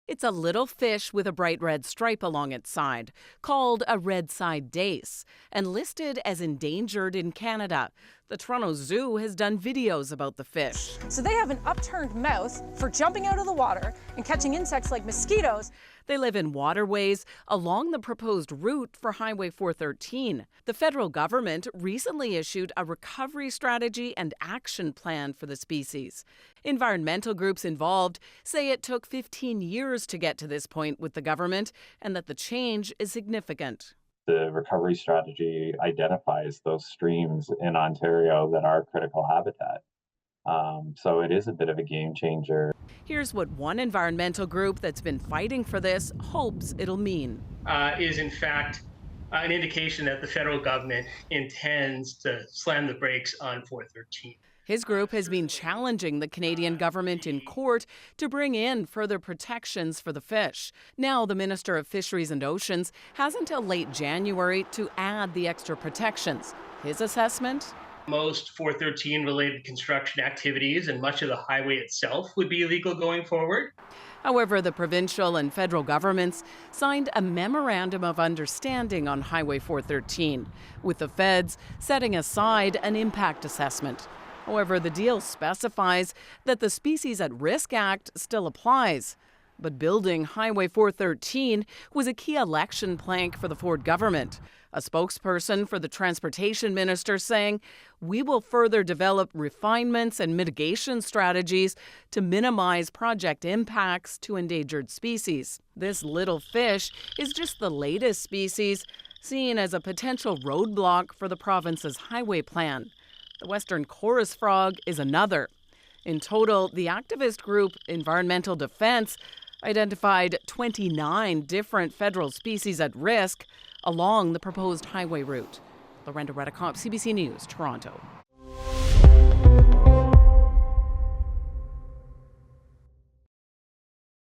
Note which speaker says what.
Speaker 1: It's a little fish with a bright red stripe along its side, called a redside dace, and listed as endangered in Canada. The Toronto Zoo has done videos about the fish.
Speaker 2: So they have an upturned mouth for jumping out of the water and catching insects like mosquitoes.
Speaker 1: They live in waterways along the proposed route for Highway 413. The federal government recently issued a recovery strategy and action plan for the species. Environmental groups involved say it took 15 years to get to this point with the government and that the change is significant.
Speaker 3: The recovery strategy identifies those streams in Ontario that are critical habitat. So it is a bit of a game changer.
Speaker 1: Here's what one environmental group that's been fighting for this hopes it'll mean.
Speaker 4: Is in fact an indication that the federal government intends to slam the brakes on 413.
Speaker 1: His group has been challenging the Canadian government in court to bring in further protections for the fish. Now, the Minister of Fisheries and Oceans has until late January to add the extra protections. His assessment?
Speaker 4: Most 413 related construction activities and much of the highway itself would be illegal going forward.
Speaker 1: However, the provincial and federal governments signed a memorandum of understanding on Highway 413, with the feds setting aside an impact assessment. However, the deal specifies that the Species at Risk Act still applies. But building Highway 413 was a key election plank for the Ford government. A spokesperson for the transportation minister saying, "We will further develop refinements and mitigation strategies to minimize project impacts to endangered species." This little fish is just the latest species seen as a potential roadblock for the province's highway plan. The western chorus frog is another. In total, the activist group Environmental Defense identified 29 different federal species at risk along the proposed highway route. Lorenda, Reddekopp, CBC News, Toronto.